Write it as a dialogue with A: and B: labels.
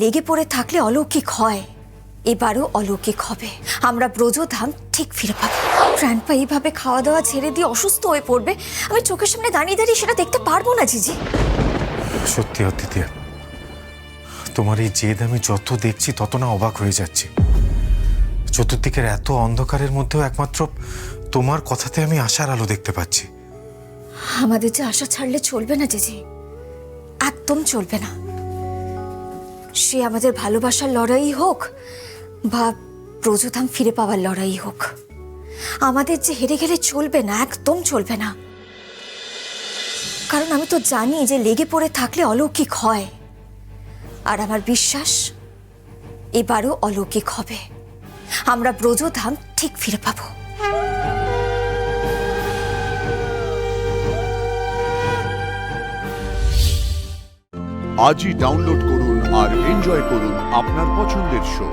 A: লেগে পড়ে থাকলে অলৌকিক হয়, এবারও অলৌকিক হবে। আমরা ব্রজধাম ঠিক ফিরে পাবো। গ্র্যান্ডপা এইভাবে খাওয়া দাওয়া ছেড়ে দিয়ে অসুস্থ হয়ে পড়বে, আমি চোখের সামনে দাঁড়িয়ে দাঁড়িয়ে সেটা দেখতে পারবো না জিজি।
B: সত্যি অতিথি, তোমার এই জেদ আমি যত দেখছি তত না অবাক হয়ে যাচ্ছি। চতুর্দিকের এত অন্ধকারের মধ্যেও একমাত্র তোমার কথাতে আমি আশার আলো দেখতে পাচ্ছি।
A: আমাদের যে আশা ছাড়লে চলবে না জিজি, একদম চলবে না। সে আমাদের ভালোবাসার লড়াই হোক বা ব্রজধাম ফিরে পাওয়ার লড়াই হোক, আমাদের যে হেরে গেলে চলবে না, একদম চলবে না। কারণ আমি তো জানি যে লেগে পড়ে থাকলে অলৌকিক হয়, আর আমার বিশ্বাস এবারও অলৌকিক হবে। আমরা ব্রজধাম ঠিক ফিরে পাবো।
C: আজই ডাউনলোড করুন আর এনজয় করুন আপনার পছন্দের শো।